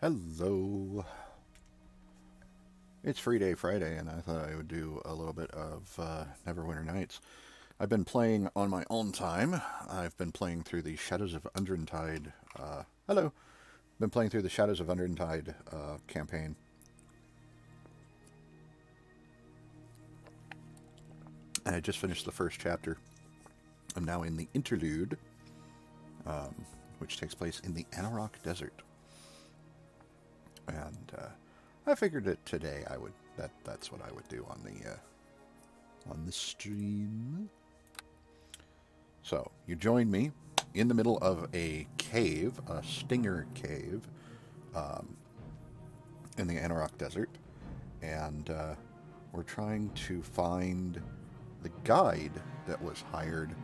Hello. It's Free Day Friday, and I thought I would do a little bit of Neverwinter Nights. I've been playing on my own time. I've been playing through the Shadows of Undrentide. Hello. Been playing through the Shadows of Undrentide campaign. And I just finished the first chapter. I'm now in the interlude, which takes place in the Anarok Desert. And I figured that today that's what I would do on the stream. So you join me in the middle of a cave, a stinger cave, in the Anarok Desert, and we're trying to find the guide that was hired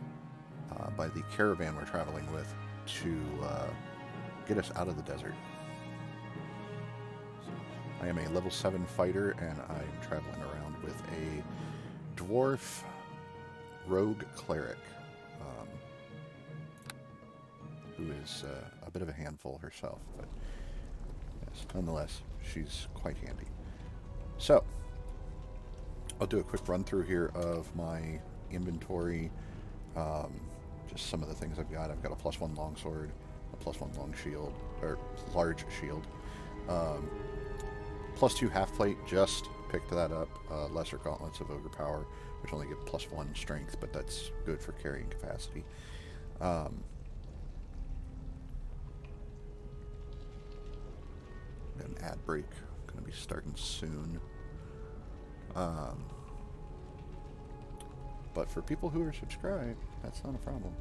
by the caravan we're traveling with to get us out of the desert. I am a level 7 fighter, and I'm traveling around with a dwarf rogue cleric, who is a bit of a handful herself, but yes, nonetheless, she's quite handy. So, I'll do a quick run through here of my inventory, just some of the things I've got. I've got a +1 longsword, a +1 long shield, or large shield, +2 half plate, just picked that up. Lesser gauntlets of ogre power, which only give +1 strength, but that's good for carrying capacity. An ad break going to be starting soon. But for people who are subscribed, that's not a problem.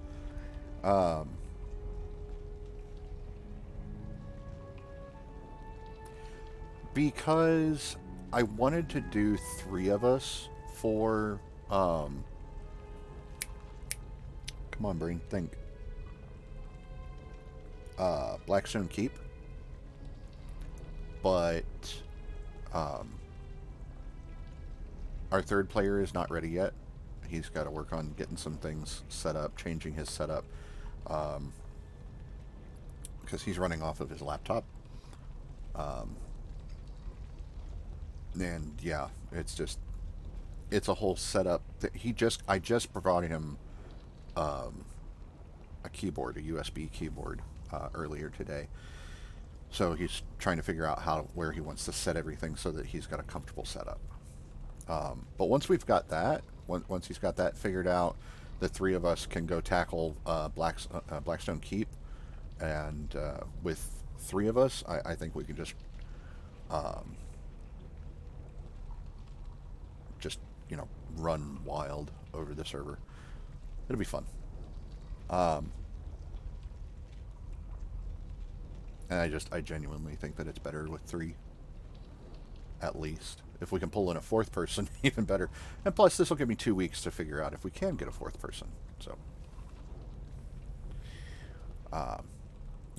Because I wanted to do 3 of us for, come on, brain, think. Blackstone Keep. But, our third player is not ready yet. He's got to work on getting some things set up, changing his setup, because he's running off of his laptop. And yeah, it's a whole setup that I just provided him a keyboard, a USB keyboard, earlier today. So he's trying to figure out where he wants to set everything so that he's got a comfortable setup. But once we've got that, once he's got that figured out, the 3 of us can go tackle Blackstone Keep, and with 3 of us, I think we can just run wild over the server. It'll be fun. And I genuinely think that it's better with 3, at least. If we can pull in a 4th person, even better. And plus, this will give me 2 weeks to figure out if we can get a 4th person. So,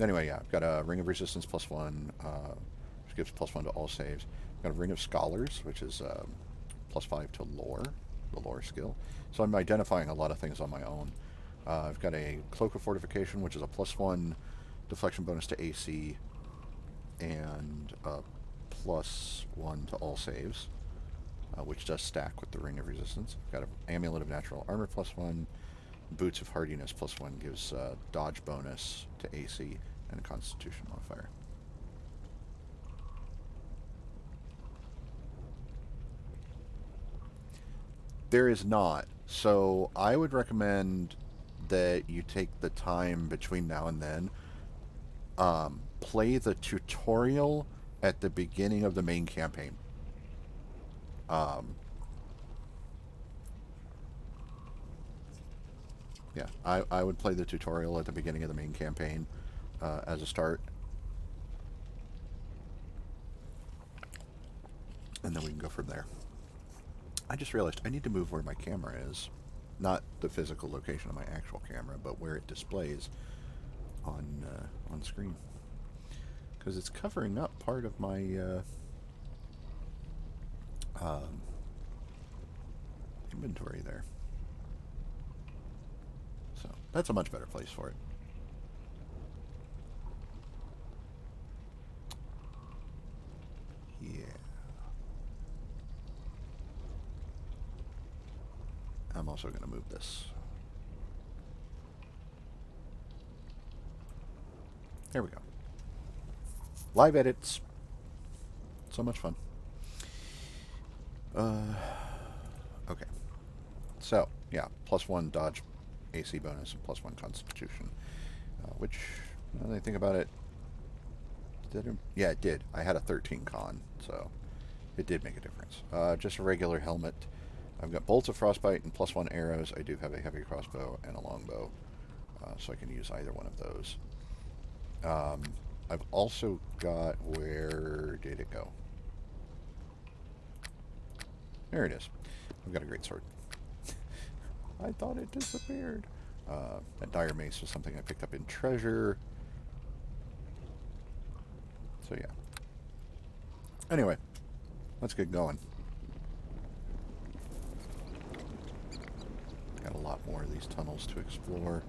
anyway, yeah, I've got a Ring of Resistance +1, which gives +1 to all saves. I've got a Ring of Scholars, which is +5 to lore, the lore skill. So I'm identifying a lot of things on my own. I've got a Cloak of Fortification, which is a +1 deflection bonus to AC, and a +1 to all saves, which does stack with the Ring of Resistance. I've got an Amulet of Natural Armor +1, Boots of Hardiness +1 gives dodge bonus to AC, and a Constitution modifier. There is not. So I would recommend that you take the time between now and then, play the tutorial at the beginning of the main campaign. Yeah, I would play the tutorial at the beginning of the main campaign as a start. And then we can go from there. I just realized I need to move where my camera is. Not the physical location of my actual camera, but where it displays on screen. Because it's covering up part of my inventory there. So that's a much better place for it. I'm also going to move this. There we go. Live edits. So much fun. Okay. So, yeah, +1 dodge AC bonus and +1 constitution. Which, now that I think about it, yeah, it did. I had a 13 con, so it did make a difference. Just a regular helmet. I've got bolts of frostbite and +1 arrows. I do have a heavy crossbow and a longbow, so I can use either one of those. I've also got, where did it go? There it is. I've got a great sword. I thought it disappeared. That dire mace was something I picked up in treasure. So yeah. Anyway, let's get going. Got a lot more of these tunnels to explore.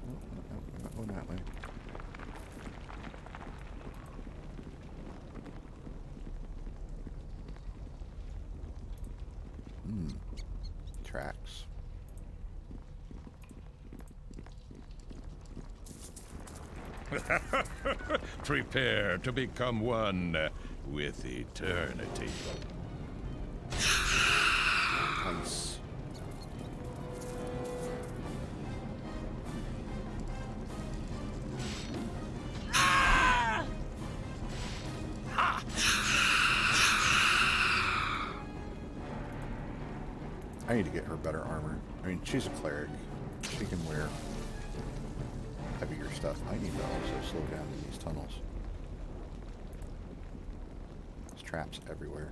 Oh, not going that way. Tracks. Prepare to become one with eternity. Nice. I need to get her better armor. I mean, she's a cleric. She can wear heavier stuff. I need to also slow down in these tunnels. There's traps everywhere.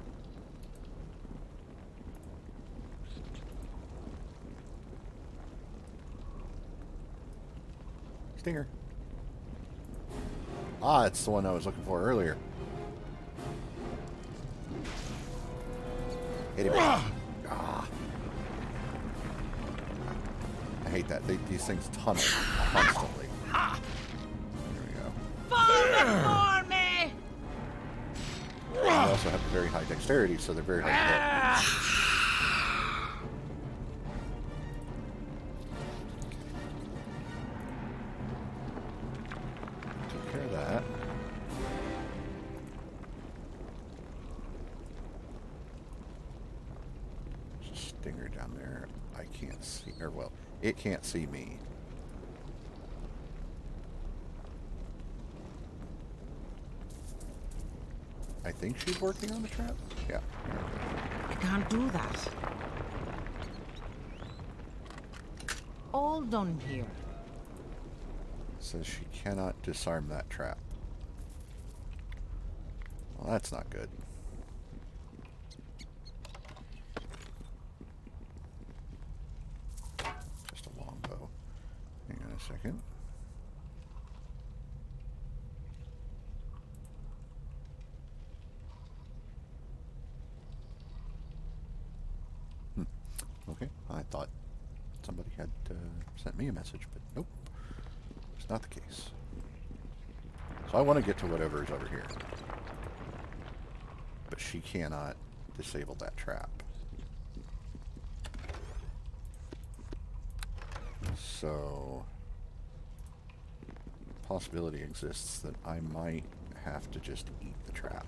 Stinger. Ah, it's the one I was looking for earlier. Hit him. Ah. I hate that. These things tunnel constantly. There we go. For me! They also have very high dexterity, so they're very hard to hit. Take care of that. There's a stinger down there. I can't see, or well, it can't see me. I think she's working on the trap. Yeah. I can't do that. All done here. Says she cannot disarm that trap. Well, that's not good. Just a longbow. Hang on a second. Okay, I thought somebody had sent me a message, but nope. It's not the case. So I want to get to whatever is over here. But she cannot disable that trap. So, possibility exists that I might have to just eat the trap.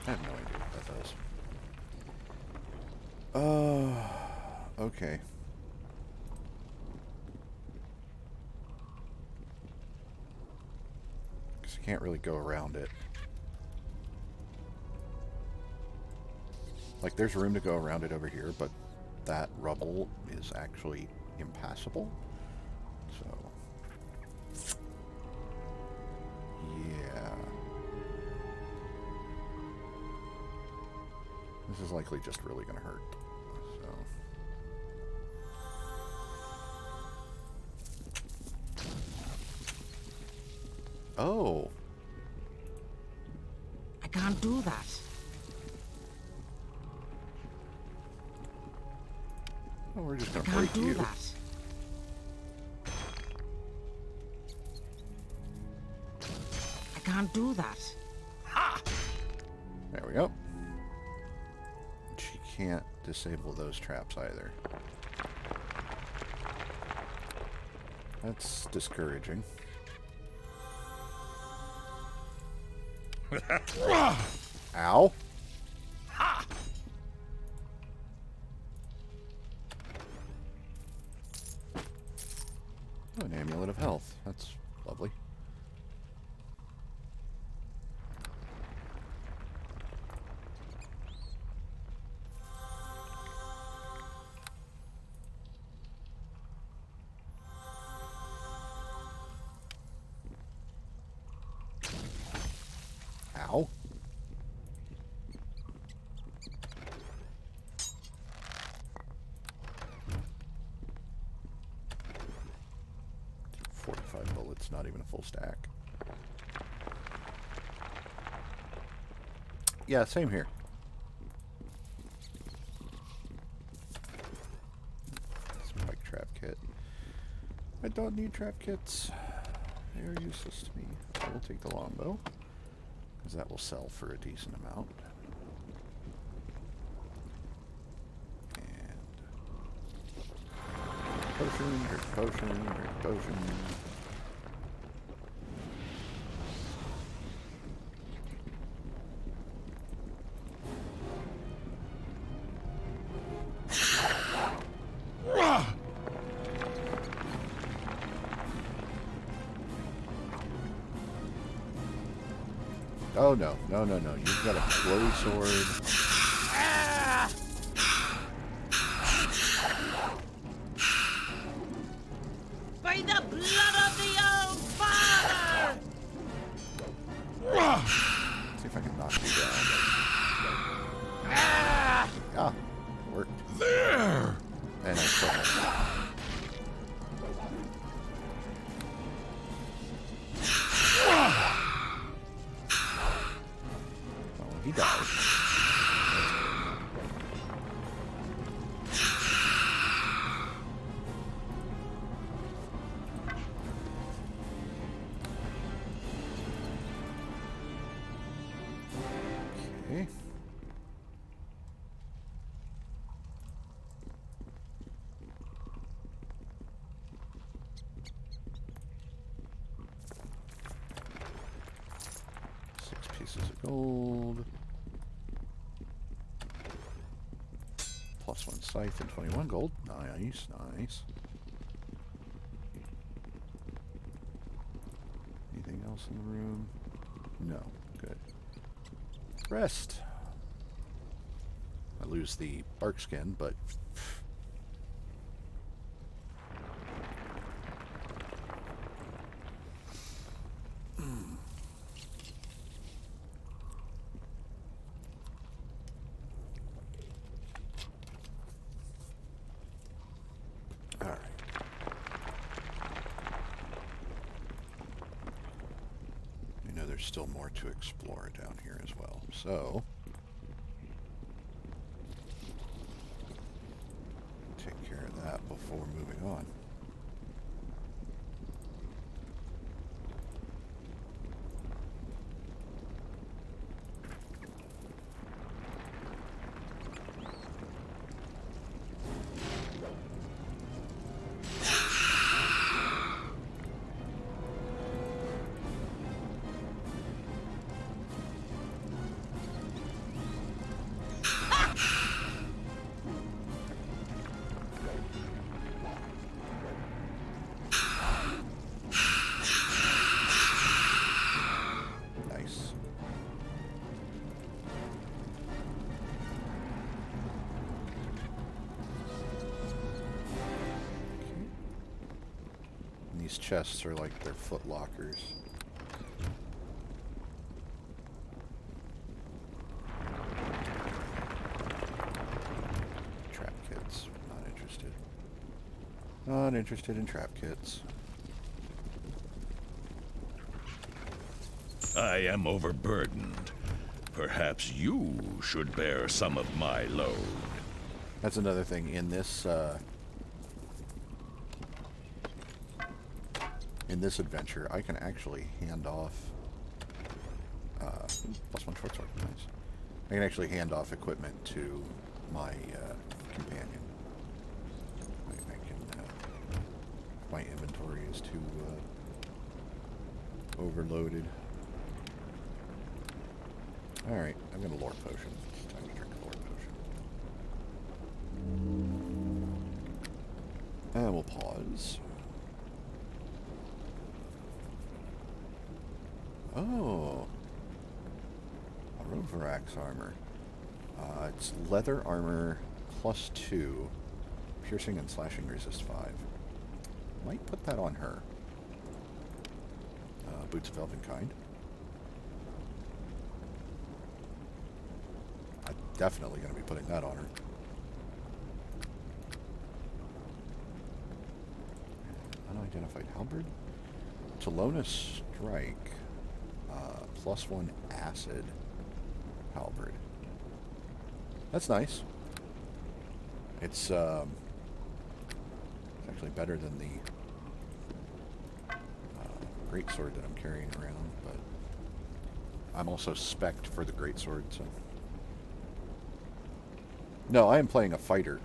I have no idea what that does. Okay. Because I can't really go around it. Like, there's room to go around it over here, but that rubble is actually impassable. So, yeah. This is likely just really going to hurt. So. Oh. I can't do that. Well, we're just I gonna can't break do you. that. I can't do that. There we go. She can't disable those traps either. That's discouraging. Ow. Oh, an amulet of health. That's lovely. Ow. .45 bullets, not even a full stack. Yeah, same here. Spike trap kit. I don't need trap kits. They are useless to me. I will take the longbow, because that will sell for a decent amount. And potion, drink potion, drink potion. Oh no, no, no, no. You've got a flowy sword. By the blood of the old father! Let's see if I can knock you down. Yeah, it worked. There! And I still have oh, he died. Okay. Pieces of gold. +1 scythe and 21 gold. Nice, nice. Anything else in the room? No. Good. Rest. I lose the bark skin, but alright. You know there's still more to explore down here as well, so take care of that before moving on. Nice. And these chests are like their foot lockers. Trap kits. Not interested. Not interested in trap kits. I am overburdened. Perhaps you should bear some of my load. That's another thing in this in this adventure, I can actually hand off +1 short sword. Nice. I can actually hand off equipment to my companion. I can. My inventory is too overloaded. All right, I'm gonna lore potion. It's time to drink a lore potion. And we'll pause. Oh. Roverax armor. It's leather armor +2. Piercing and slashing resist 5. Might put that on her. Boots of Elvenkind. I'm definitely going to be putting that on her. Unidentified halberd. Talona strike. +1 acid halberd. That's nice. It's actually better than the greatsword that I'm carrying around, but I'm also spec'd for the greatsword, so... No, I am playing a fighter.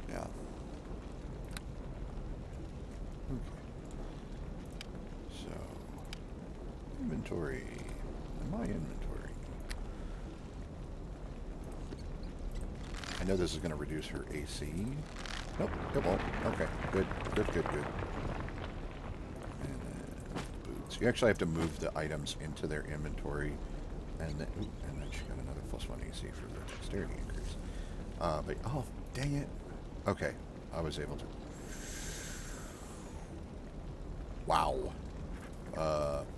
Yeah. Okay. So... Inventory. My inventory. I know this is going to reduce her AC. Nope, it won't. Okay, good, good, good, good. And then boots. You actually have to move the items into their inventory, and then she got another +1 AC for the dexterity increase. But oh, dang it. Okay, I was able to. Wow.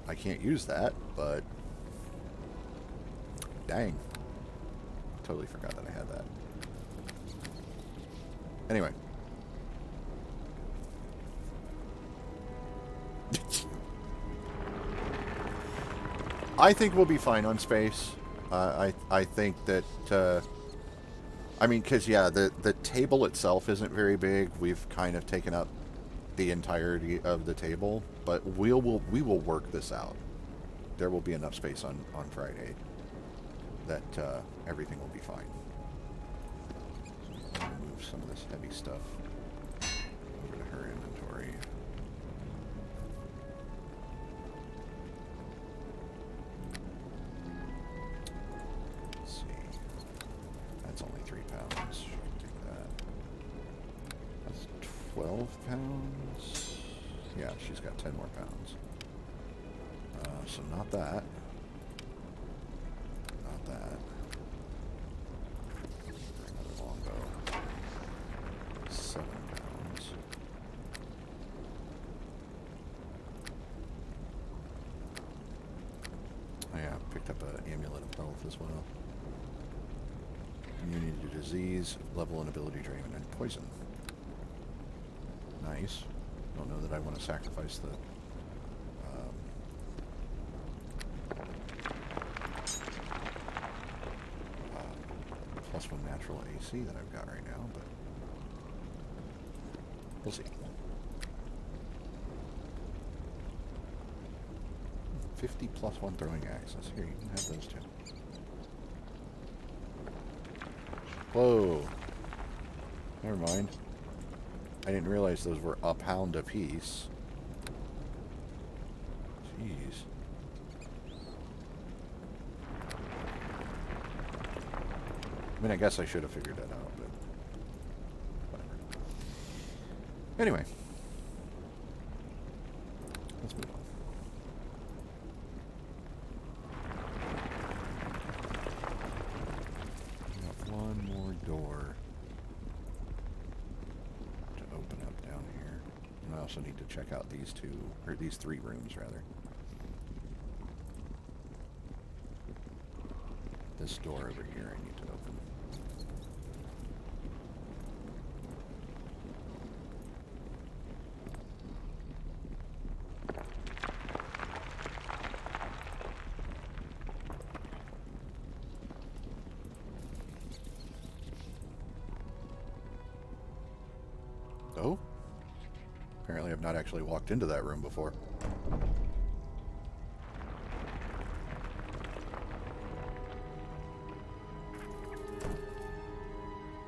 I can't use that, but dang. Totally forgot that I had that. Anyway. I think we'll be fine on space. I think that, I mean, because, yeah, the table itself isn't very big. We've kind of taken up the entirety of the table, but we will work this out. There will be enough space on Friday that everything will be fine. Move some of this heavy stuff over to her inventory. Let's see. That's only 3 pounds. She can take that. That's 12 pounds. Yeah, she's got 10 more pounds. So not that. Not that. Another longbow. 7 pounds. Oh yeah, picked up an amulet of health as well. Immunity to disease, level and ability drain, and poison. Nice. Don't know that I want to sacrifice the +1 natural AC that I've got right now, but we'll see. 50 +1 throwing axes. Here, you can have those two. Whoa. Never mind. I didn't realize those were a pound apiece. Jeez. I mean, I guess I should have figured that out, but whatever. Anyway. Let's move on. We got one more door to open up down here. And I also need to check out these two, or these 3 rooms, rather. This door over here I need to open. have not actually walked into that room before.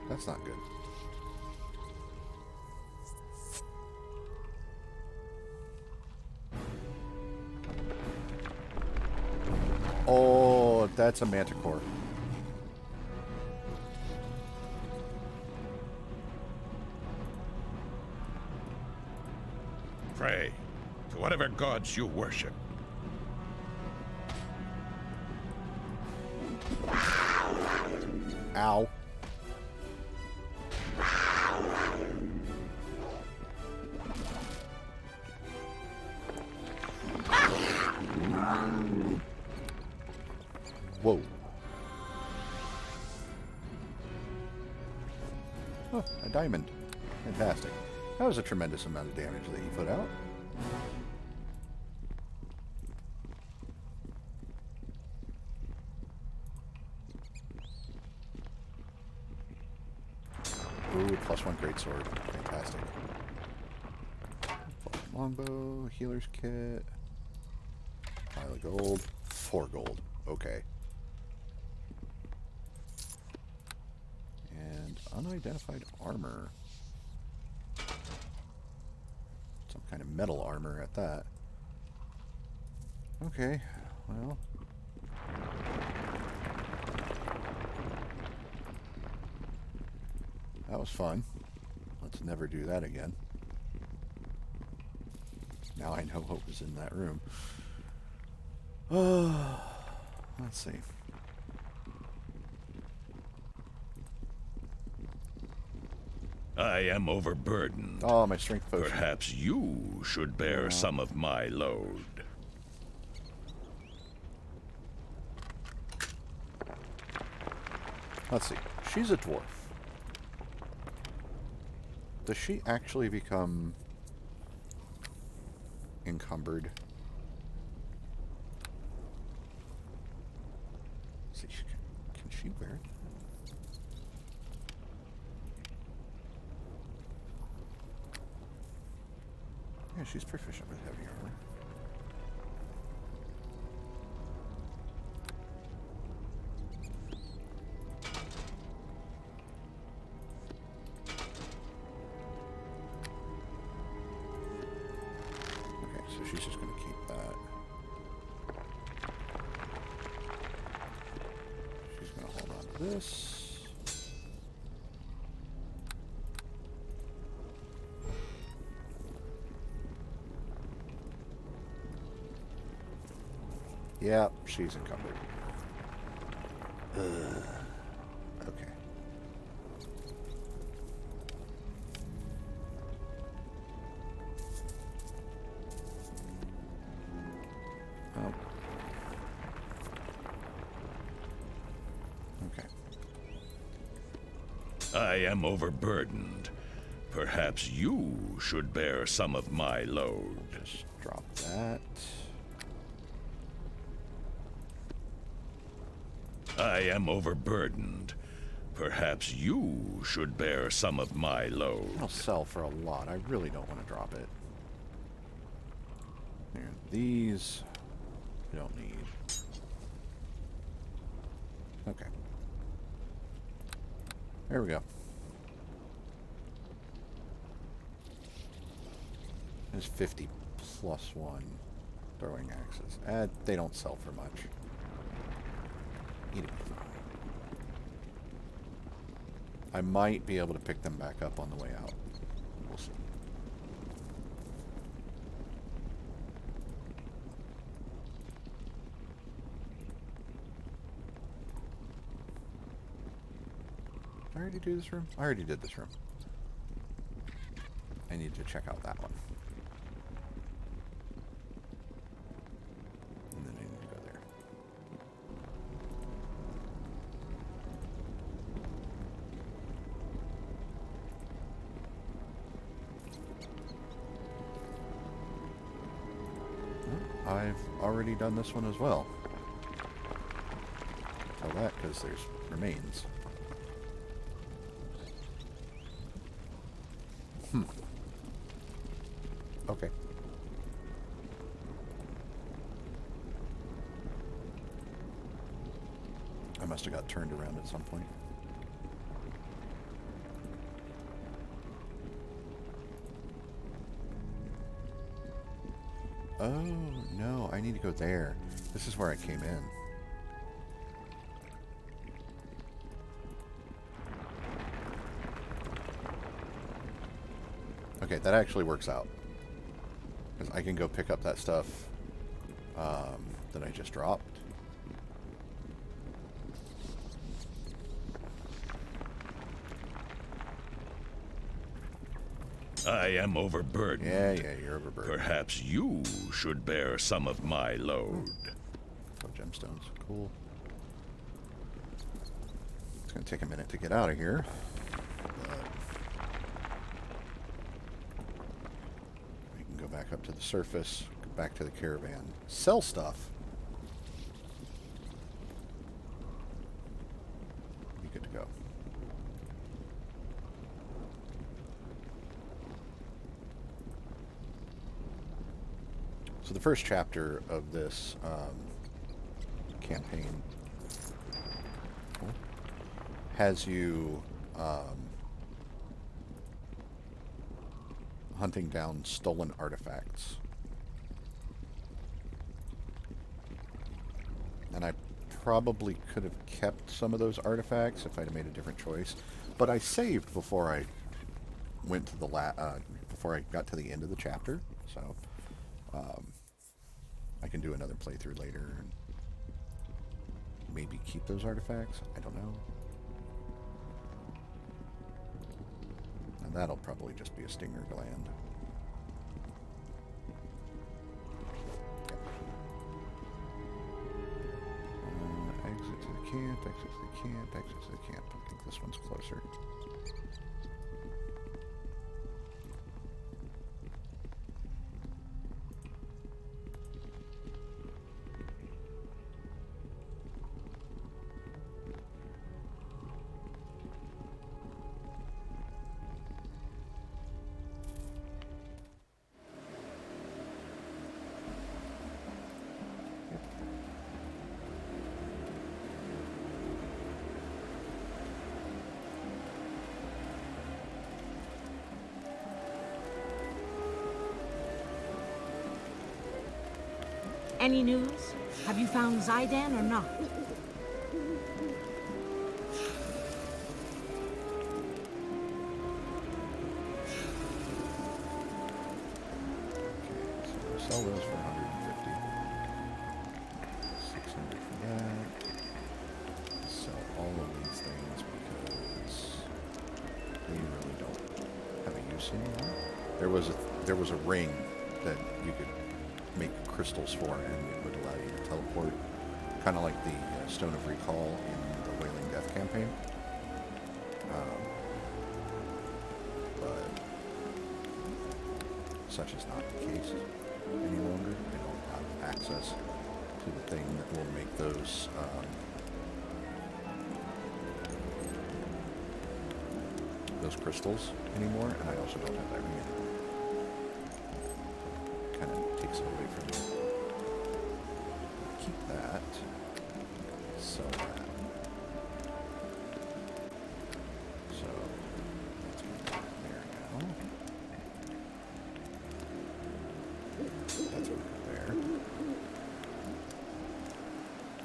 That's not good. Oh, that's a manticore. Pray to whatever gods you worship. Ow. Whoa. Oh, a diamond. Fantastic. That was a tremendous amount of damage that you put out. Ooh, +1 greatsword. Fantastic. +1 longbow, healer's kit. Pile of gold. 4 gold. Okay. And unidentified armor. Some kind of metal armor at that. Okay, well. That was fun. Let's never do that again. Now I know what was in that room. Let's see. I am overburdened. Oh, my strength potion. Perhaps you should bear some of my load. Let's see. She's a dwarf. Does she actually become encumbered? Let's see, can she wear it? Yeah, she's proficient with heavy armor. Okay, so she's just going to keep that. She's going to hold on to this. Yeah, she's encumbered. Okay. Oh. Okay. I am overburdened. Perhaps you should bear some of my load. Just drop that. I am overburdened. Perhaps you should bear some of my load. I'll sell for a lot. I really don't want to drop it. Here, these we don't need. Okay. There we go. There's 50 +1 throwing axes. They don't sell for much. It'll be fine. I might be able to pick them back up on the way out. We'll see. Did I already do this room? I already did this room. I need to check out that one. And then I need to go there. I've already done this one as well. Tell that because there's remains. Okay. I must have got turned around at some point. Oh, no, I need to go there. This is where I came in. Okay, that actually works out. Because I can go pick up that stuff that I just dropped. I am overburdened. Yeah, you're overburdened. Perhaps you should bear some of my load. Oh, gemstones. Cool. It's going to take a minute to get out of here. But we can go back up to the surface, go back to the caravan, sell stuff. Be good to go. So the first chapter of this campaign has you hunting down stolen artifacts. And I probably could have kept some of those artifacts if I'd have made a different choice. But I saved before I went to the before I got to the end of the chapter, so I can do another playthrough later and maybe keep those artifacts. I don't know. And that'll probably just be a stinger gland. Exit to the camp, exit to the camp, exit to the camp. I think this one's closer. Any news? Have you found Zydan or not? So sell those for 150. 600 for that. Sell all of these things because we really don't have a use anymore. There was a ring that you could make crystals for, and it would allow you to teleport, kind of like the Stone of Recall in the Wailing Death campaign. But such is not the case any longer. They don't have access to the thing that will make those crystals anymore, and I also don't have that ring anymore. Kind of takes it away from you. Keep that. Sell that. So that's going to go there now. That's going to go there.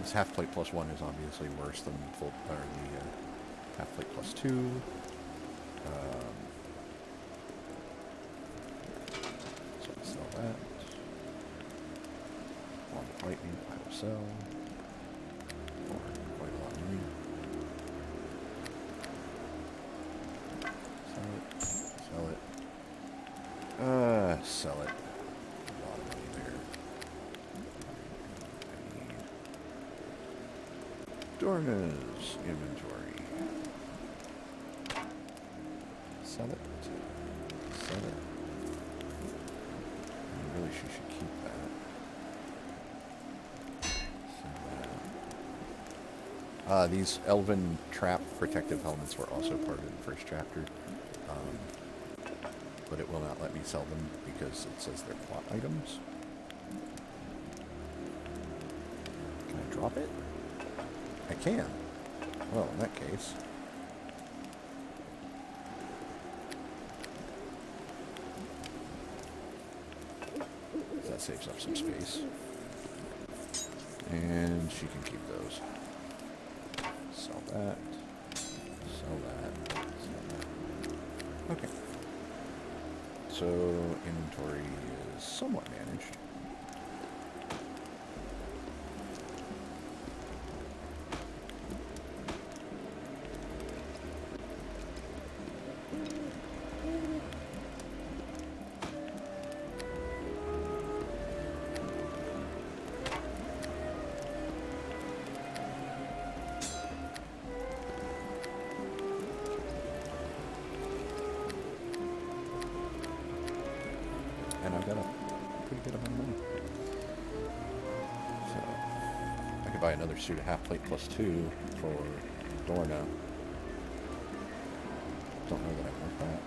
This half plate plus 1 is obviously worse than the half plate plus 2. So I sell that. Wand of Lightning, I will sell. For quite a lot of money. Sell it. Sell it. A lot of money there. I need Dorna's inventory. Sell it. Sell it. I really should keep that. Sell that. These elven trap protective helmets were also part of the first chapter. but it will not let me sell them because it says they're plot items. Can I drop it? I can. Well, in that case... that saves up some space. And she can keep those. Sell that. Sell that. Sell that. Okay. So, inventory is somewhat managed. And I've got a pretty good amount of money. So, I could buy another suit of half plate plus 2 for Dorna. Don't know that I want that.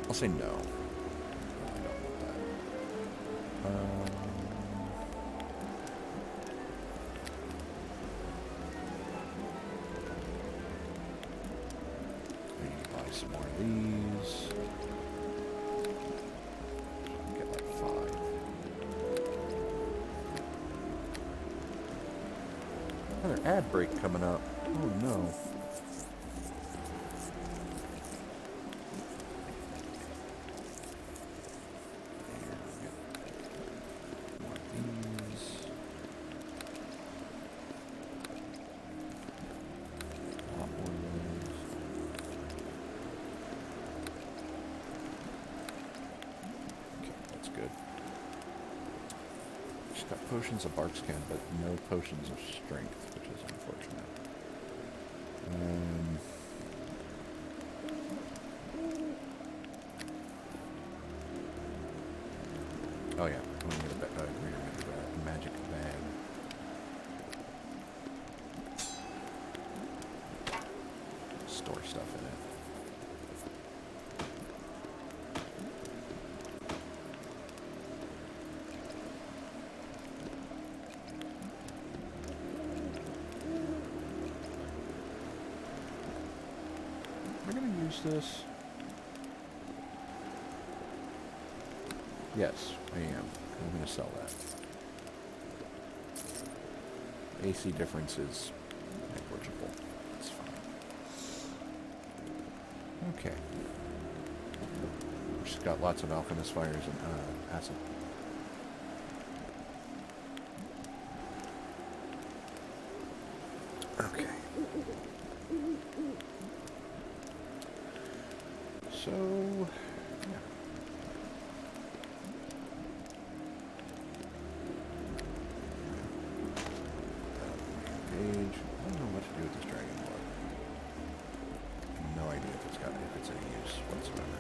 I'll say no. No, I don't want that. I need to buy some more of these. Get like 5. Another ad break coming up. Oh no. Potions of Barkskin, but no potions of strength, which is unfortunate. Oh yeah, I'm gonna get a magic bag. Store stuff in it. This? Yes, I am. I'm going to sell that. AC difference is negligible. It's fine. Okay. We've just got lots of alchemist fires and acid. Okay. So, yeah. Engage. I don't know what to do with this dragon blood. I have no idea if it's any use whatsoever.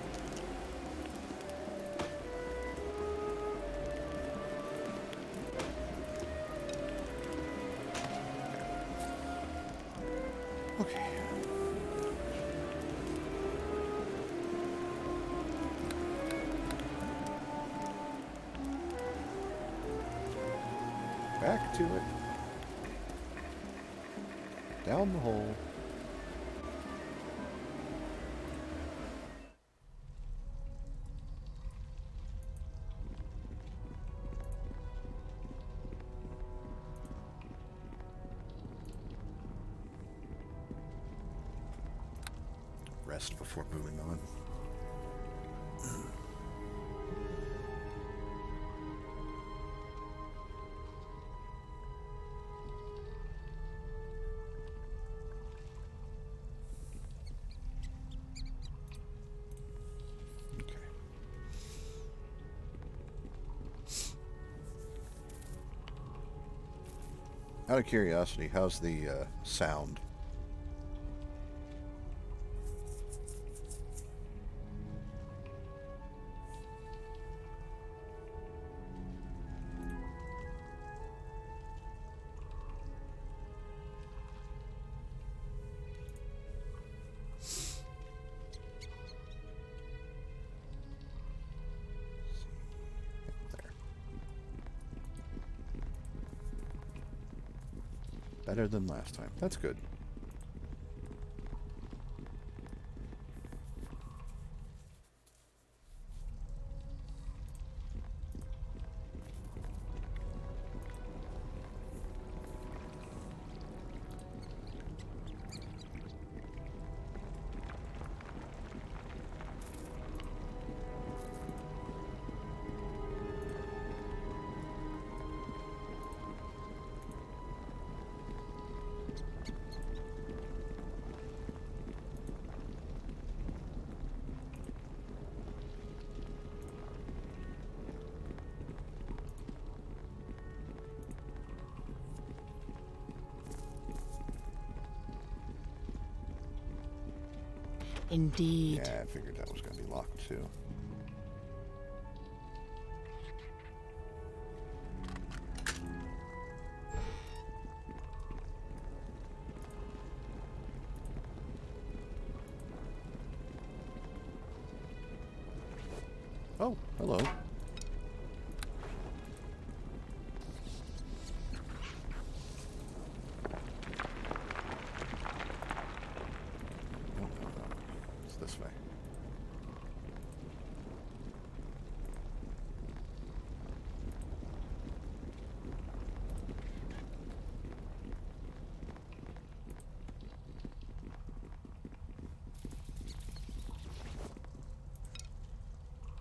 Okay. Back to it. Down the hole. Rest before moving on. Out of curiosity, how's the sound? Better than last time. That's good. Indeed. Yeah, I figured that was going to be locked too. Oh, hello. No, no, no. It's this way.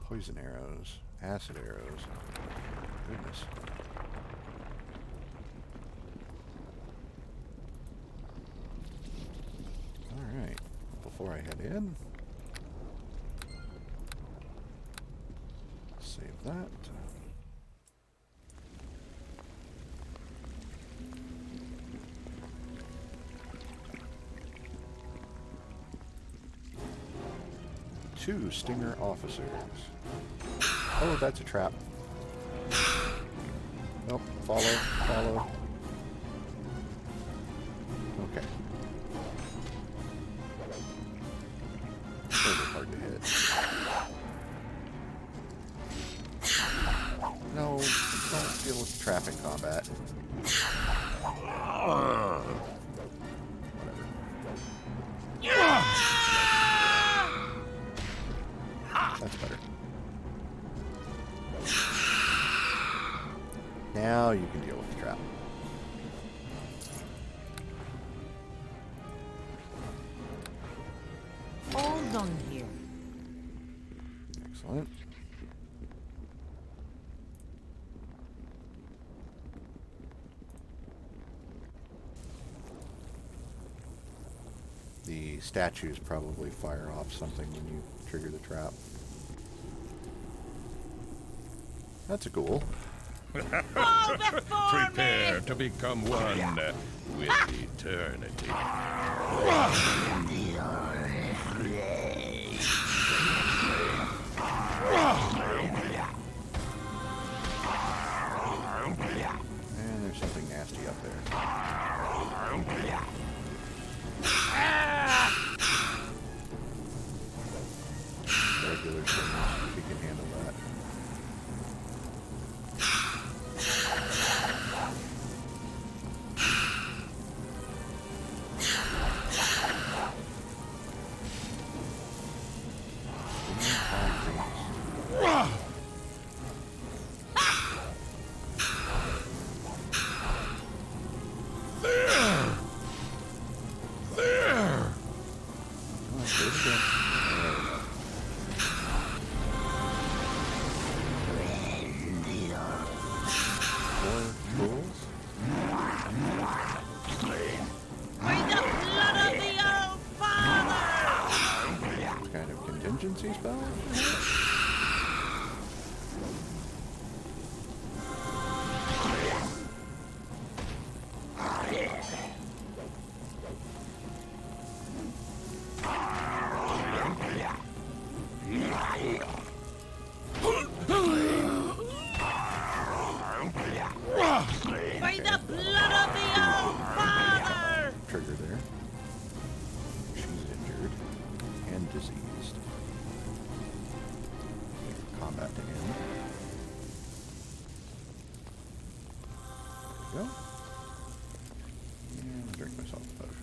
Poison arrows, acid arrows. Goodness. Alright, before I head in, save that. Two Stinger officers. Oh, that's a trap. Nope, follow. Okay. Those are hard to hit. No, don't deal with trap in combat. Whatever. That's better. Now you can deal with the trap. All done here. Excellent. The statues probably fire off something when you trigger the trap. That's a ghoul. Fall before Prepare me! to become one with eternity. And there's something nasty up there. Regular things, if you can handle that. By the blood of the old father! Kind of contingency spell? By the blood of the old father! Trigger there. She's injured and diseased. Wait for combat to end. There we go. Drink myself a potion.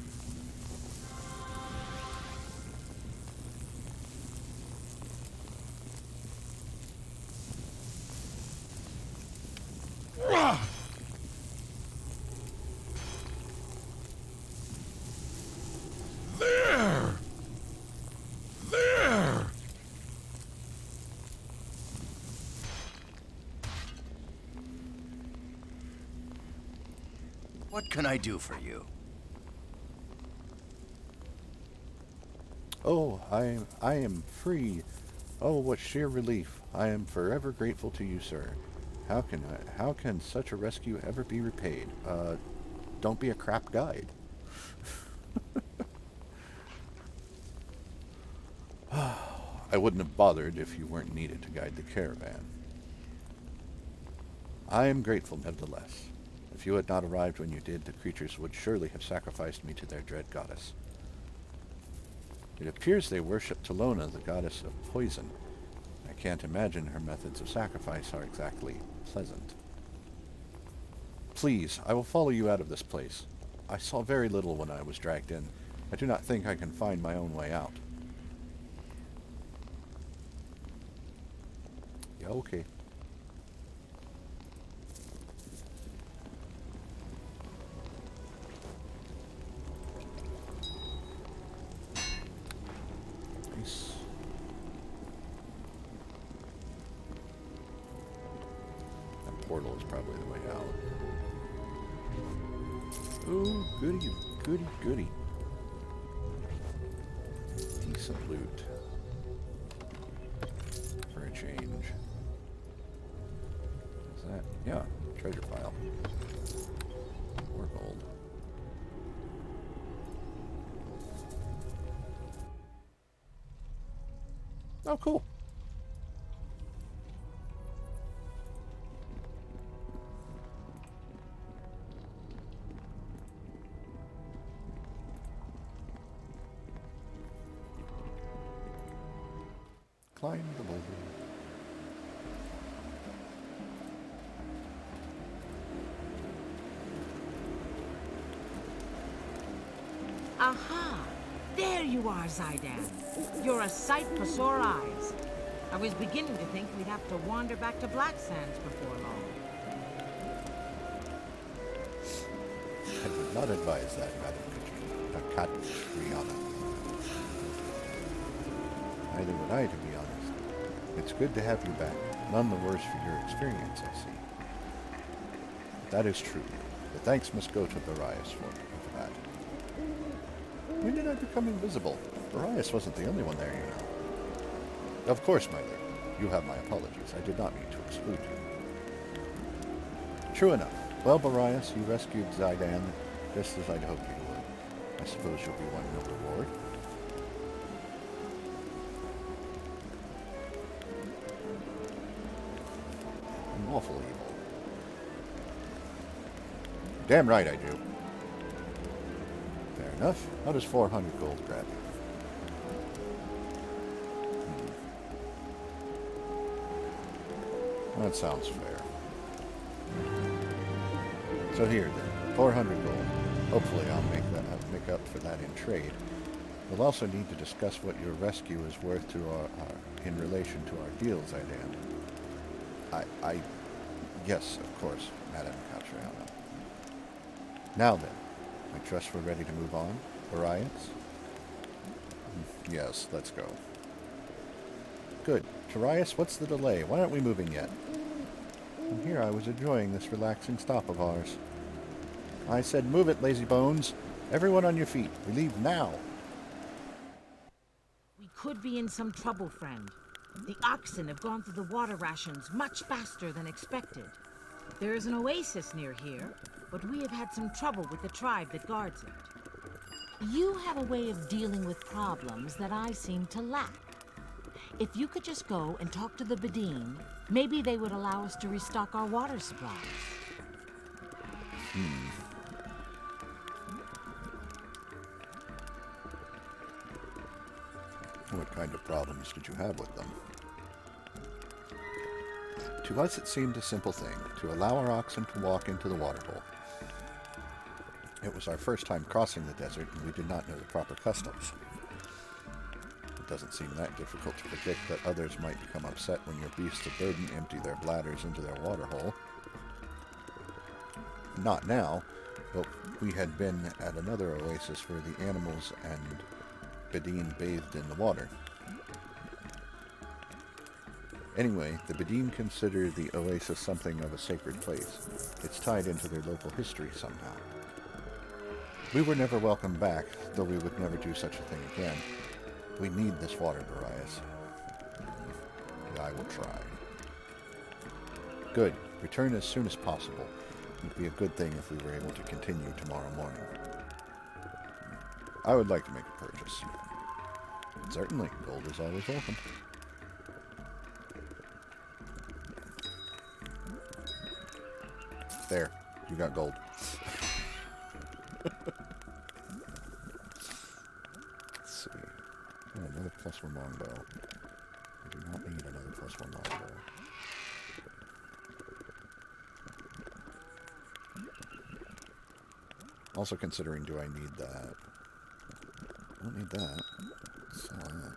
There! There! What can I do for you? Oh, I am free. Oh, what sheer relief. I am forever grateful to you, sir. How can such a rescue ever be repaid? Don't be a crap guide. I wouldn't have bothered if you weren't needed to guide the caravan. I am grateful nevertheless. If you had not arrived when you did, the creatures would surely have sacrificed me to their dread goddess. It appears they worship Talona, the goddess of poison. I can't imagine her methods of sacrifice are exactly pleasant. Please, I will follow you out of this place. I saw very little when I was dragged in. I do not think I can find my own way out. Yeah, okay. Nice. That portal is probably the way out. Oh, goody, goody, goody. Decent loot. For a change. Is that? Yeah, treasure file. More gold. Oh, cool. Climb the boulder. Aha! There you are, Zaidan. You're a sight for sore eyes. I was beginning to think we'd have to wander back to Black Sands before long. I would not advise that, Madam Katriana. Neither would I, to be honest. It's good to have you back. None the worse for your experience, I see. That is true. The thanks must go to Barias for that. When did I become invisible? Barias wasn't the only one there, you know. Of course, my lord. You have my apologies. I did not mean to exclude you. True enough. Well, Barias, you rescued Zaidan just as I'd hoped you would. I suppose you'll be wanting a reward. I'm awful evil. Damn right I do. Fair enough. How does 400 gold grab you? That sounds fair. So here then, 400 gold. Hopefully I'll make up for that in trade. We'll also need to discuss what your rescue is worth to our in relation to our deal, Zaidan. Yes, of course, Madam Catriana. Now then, I trust we're ready to move on, Barias? Yes, let's go. Good. Tarias, what's the delay? Why aren't we moving yet? And here I was enjoying this relaxing stop of ours. I said, move it, lazy bones. Everyone on your feet. We leave now. We could be in some trouble, friend. The oxen have gone through the water rations much faster than expected. There is an oasis near here, but we have had some trouble with the tribe that guards it. You have a way of dealing with problems that I seem to lack. If you could just go and talk to the Bedine, maybe they would allow us to restock our water supplies. What kind of problems did you have with them? To us it seemed a simple thing, to allow our oxen to walk into the water hole. It was our first time crossing the desert, and we did not know the proper customs. It doesn't seem that difficult to predict that others might become upset when your beasts of burden empty their bladders into their waterhole. Not now, but we had been at another oasis where the animals and Bedine bathed in the water. Anyway, the Bedine consider the oasis something of a sacred place. It's tied into their local history somehow. We were never welcome back, though we would never do such a thing again. We need this water, Darius. I will try. Good. Return as soon as possible. It would be a good thing if we were able to continue tomorrow morning. I would like to make a purchase. Certainly, gold is always welcome. There, you got gold. Let's see. Oh, another +1 longbow. I do not need another +1 longbow. Also considering, do I need that? I don't need that. Sell that.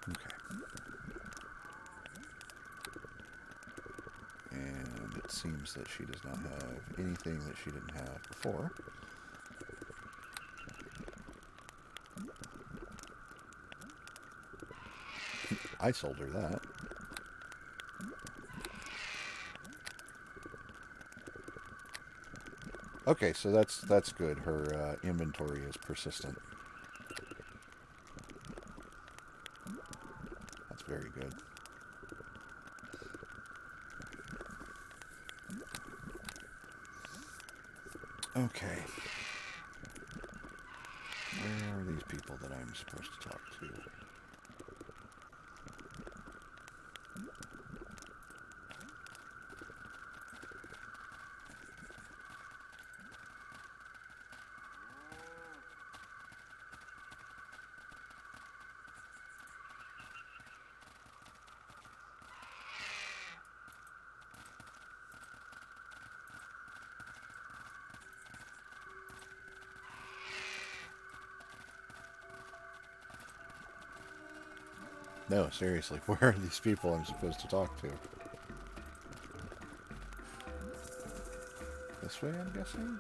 Okay. And it seems that she does not have anything that she didn't have before. I sold her that. Okay, so that's good. Her inventory is persistent. That's very good. Okay. Where are these people that I'm supposed to talk to? No, seriously, where are these people I'm supposed to talk to? This way, I'm guessing?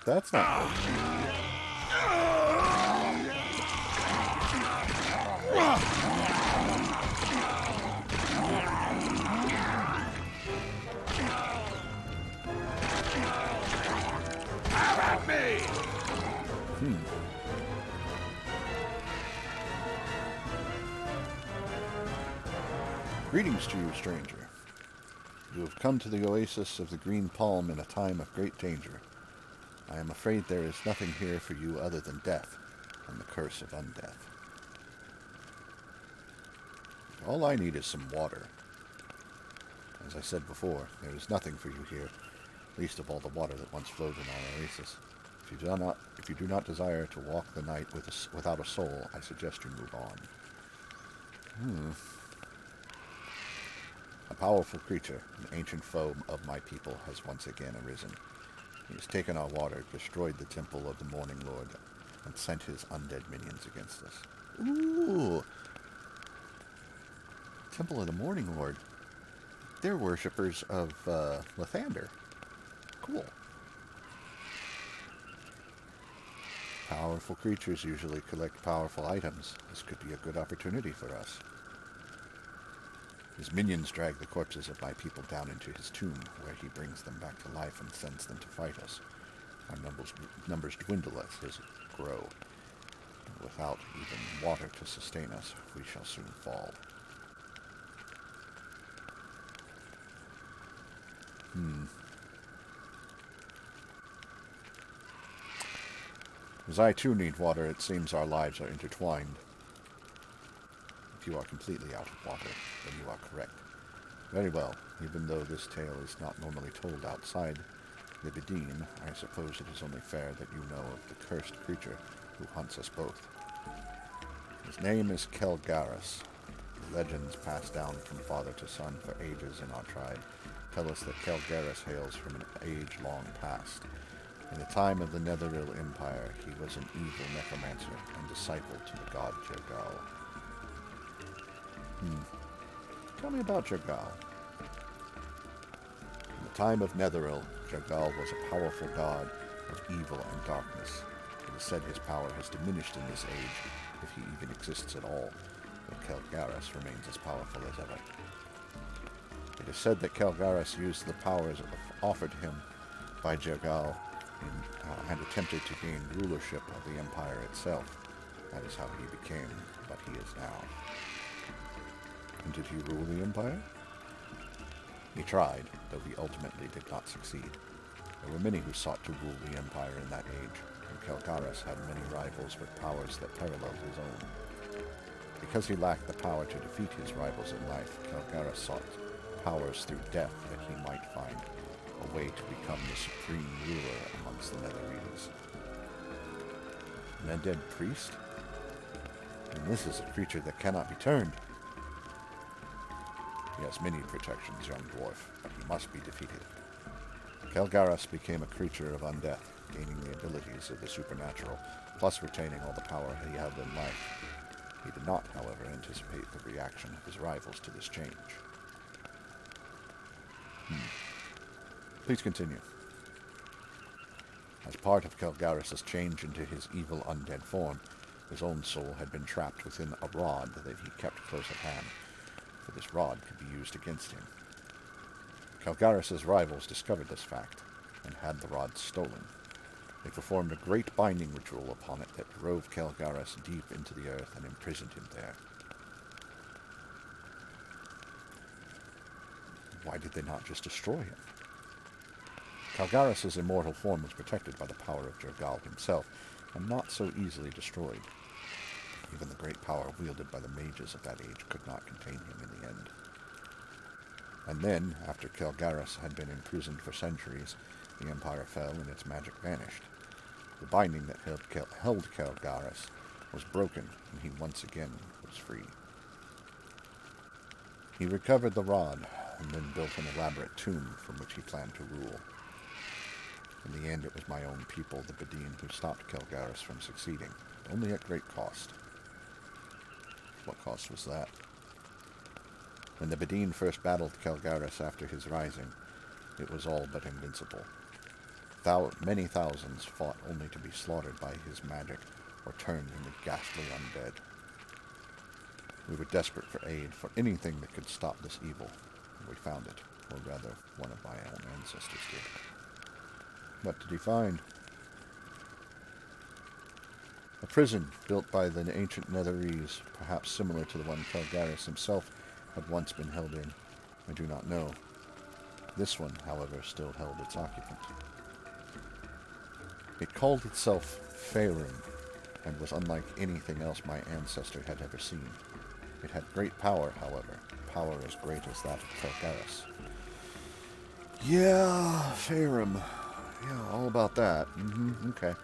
That's not good. Greetings to you, stranger. You have come to the oasis of the Green Palm in a time of great danger. I am afraid there is nothing here for you other than death and the curse of undeath. All I need is some water. As I said before, there is nothing for you here, least of all the water that once flowed in our oasis. If you do not desire to walk the night without a soul, I suggest you move on. A powerful creature, an ancient foe of my people, has once again arisen. He has taken our water, destroyed the temple of the Morning Lord, and sent his undead minions against us. Ooh! Temple of the Morning Lord. They're worshippers of Lathander. Cool. Powerful creatures usually collect powerful items. This could be a good opportunity for us. His minions drag the corpses of my people down into his tomb, where he brings them back to life and sends them to fight us. Our numbers dwindle as his grow. Without even water to sustain us, we shall soon fall. As I too need water, it seems our lives are intertwined. If you are completely out of water, then you are correct. Very well, even though this tale is not normally told outside the Bedine, I suppose it is only fair that you know of the cursed creature who hunts us both. His name is Kelgaris. The legends passed down from father to son for ages in our tribe tell us that Kelgaris hails from an age-long past. In the time of the Netheril Empire, he was an evil necromancer and disciple to the god Jergal. Tell me about Jergal. In the time of Netheril, Jergal was a powerful god of evil and darkness. It is said his power has diminished in this age, if he even exists at all, though Kelgaris remains as powerful as ever. It is said that Kelgaris used the powers offered him by Jergal and attempted to gain rulership of the empire itself. That is how he became what he is now. And did he rule the empire? He tried, though he ultimately did not succeed. There were many who sought to rule the empire in that age, and Kelgaris had many rivals with powers that paralleled his own. Because he lacked the power to defeat his rivals in life, Kelgaris sought powers through death that he might find a way to become the supreme ruler amongst the Netherese. An undead priest? And this is a creature that cannot be turned. He has many protections, young dwarf, but he must be defeated. Kelgaris became a creature of undeath, gaining the abilities of the supernatural, plus retaining all the power he held in life. He did not, however, anticipate the reaction of his rivals to this change. Please continue. As part of Kelgaris' change into his evil undead form, his own soul had been trapped within a rod that he kept close at hand, for this rod could be used against him. Kelgaris' rivals discovered this fact, and had the rod stolen. They performed a great binding ritual upon it that drove Kelgaris deep into the earth and imprisoned him there. Why did they not just destroy him? Kelgaris' immortal form was protected by the power of Jergal himself, and not so easily destroyed. Even the great power wielded by the mages of that age could not contain him in the end. And then, after Kelgaris had been imprisoned for centuries, the empire fell and its magic vanished. The binding that held Kelgaris was broken, and he once again was free. He recovered the rod, and then built an elaborate tomb from which he planned to rule. In the end, it was my own people, the Bedine, who stopped Kelgaris from succeeding, only at great cost. What cost was that? When the Bedine first battled Kelgaris after his rising, it was all but invincible. Many thousands fought only to be slaughtered by his magic or turned into ghastly undead. We were desperate for aid, for anything that could stop this evil, and we found it, or rather, one of my own ancestors did. What did he find? A prison built by the ancient Netherese, perhaps similar to the one Kelgaris himself had once been held in. I do not know. This one, however, still held its occupant. It called itself Faerun, and was unlike anything else my ancestor had ever seen. It had great power, however, power as great as that of Kelgaris. Yeah, Faerun. Yeah, all about that. Okay.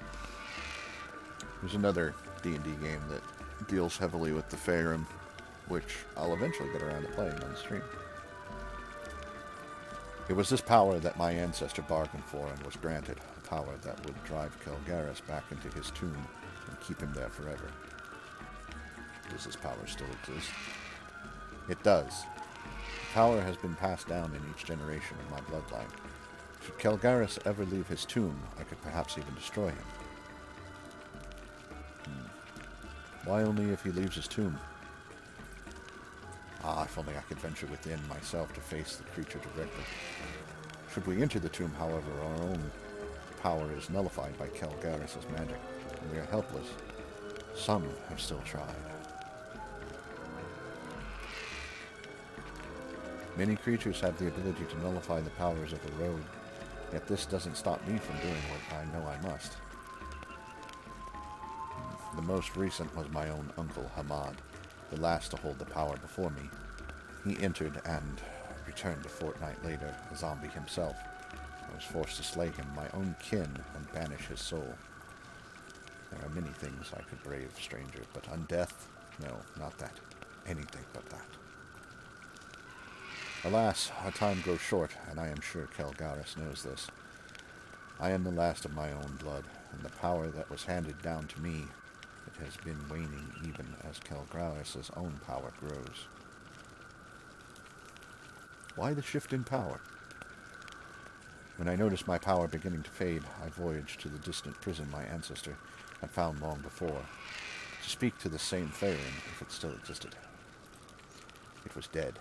There's another D&D game that deals heavily with the Faerun, which I'll eventually get around to playing on the stream. It was this power that my ancestor bargained for and was granted, a power that would drive Kelgaris back into his tomb and keep him there forever. Does this power still exist? It does. The power has been passed down in each generation of my bloodline. Should Kelgaris ever leave his tomb, I could perhaps even destroy him. Why only if he leaves his tomb? If only I could venture within myself to face the creature directly. Should we enter the tomb, however, our own power is nullified by Kelgaris' magic, and we are helpless. Some have still tried. Many creatures have the ability to nullify the powers of a rogue, yet this doesn't stop me from doing what I know I must. The most recent was my own uncle, Hamad, the last to hold the power before me. He entered and returned a fortnight later, a zombie himself. I was forced to slay him, my own kin, and banish his soul. There are many things I could brave, stranger, but undeath? No, not that. Anything but that. Alas, our time grows short, and I am sure Kelgaris knows this. I am the last of my own blood, and the power that was handed down to me, it has been waning even as Kelgaris' own power grows. Why the shift in power? When I noticed my power beginning to fade, I voyaged to the distant prison my ancestor had found long before, to speak to the same Faerun if it still existed. It was dead.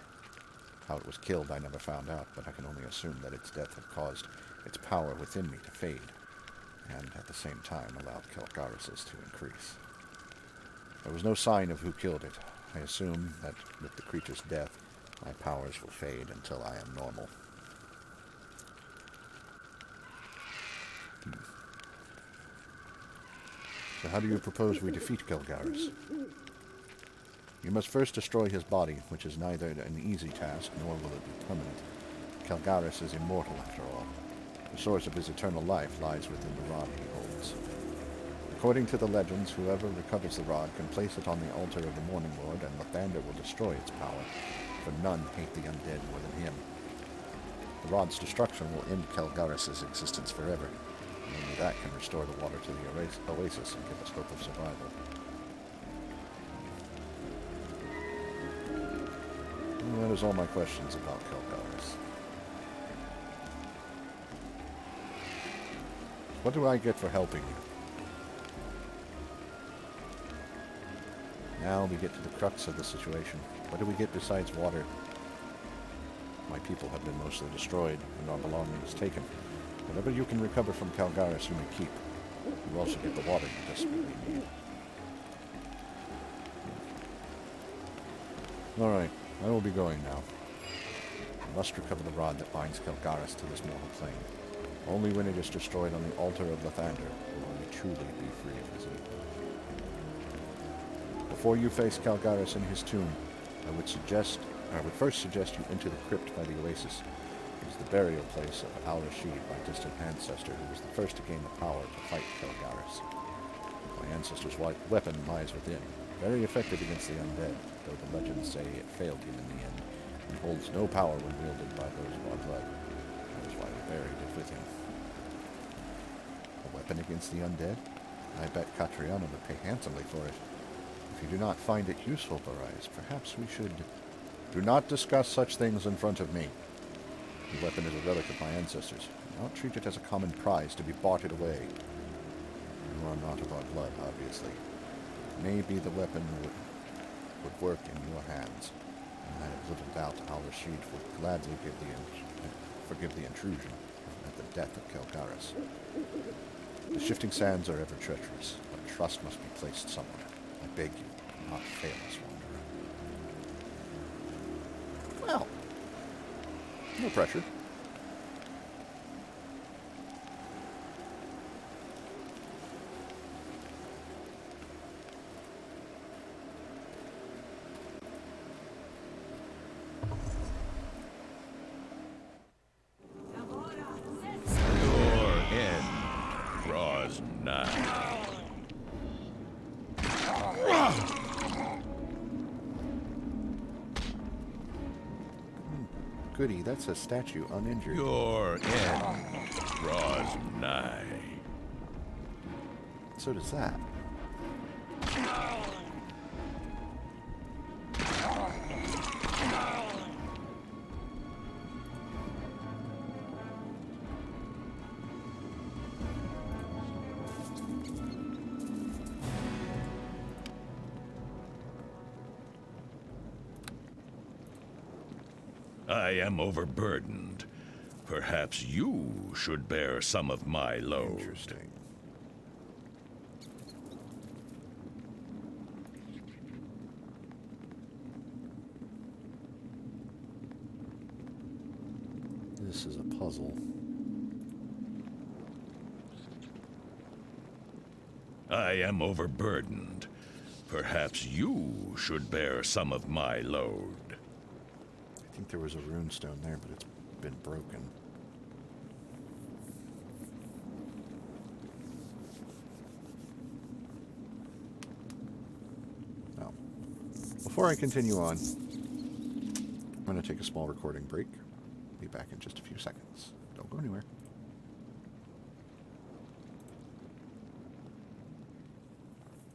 How it was killed I never found out, but I can only assume that its death had caused its power within me to fade, and at the same time allowed Kelgaris' to increase. There was no sign of who killed it. I assume that with the creature's death, my powers will fade until I am normal. So how do you propose we defeat Kelgaris? You must first destroy his body, which is neither an easy task, nor will it be permanent. Kelgaris is immortal, after all. The source of his eternal life lies within the rod he holds. According to the legends, whoever recovers the rod can place it on the altar of the Morning Lord, and Lathander will destroy its power, for none hate the undead more than him. The rod's destruction will end Kelgaris' existence forever, and only that can restore the water to the oasis and give us hope of survival. And that is all my questions about Kelgaris. What do I get for helping you? Now we get to the crux of the situation. What do we get besides water? My people have been mostly destroyed, and our belongings taken. Whatever you can recover from Kelgaris you may keep. You also get the water you desperately need. Alright, I will be going now. I must recover the rod that binds Kelgaris to this mortal plane. Only when it is destroyed on the altar of Lathander will we truly be free of his evil. Before you face Kelgaris in his tomb, I would first suggest you enter the crypt by the oasis. It is the burial place of Al-Rashid, my distant ancestor, who was the first to gain the power to fight Kelgaris. My ancestor's weapon lies within, very effective against the undead, though the legends say it failed him in the end, and holds no power when wielded by those of our blood. That is why we buried it with him. A weapon against the undead? I bet Catriona would pay handsomely for it. If you do not find it useful, Barais, perhaps we should... Do not discuss such things in front of me. The weapon is a relic of my ancestors. Do not treat it as a common prize to be bartered away. You are not of our blood, obviously. Maybe the weapon would work in your hands, and I have little doubt Al-Rashid would gladly forgive the intrusion at the death of Kelgaris. The shifting sands are ever treacherous, but trust must be placed somewhere. I beg you, do not fail us, Wanderer. Well, no pressure. Your end draws nigh. Goody, that's a statue, uninjured. Your end draws nigh. So does that. I am overburdened. Perhaps you should bear some of my load. Interesting. This is a puzzle. I am overburdened. Perhaps you should bear some of my load. I think there was a rune stone there, but it's been broken. Now, before I continue on, I'm going to take a small recording break. Be back in just a few seconds. Don't go anywhere.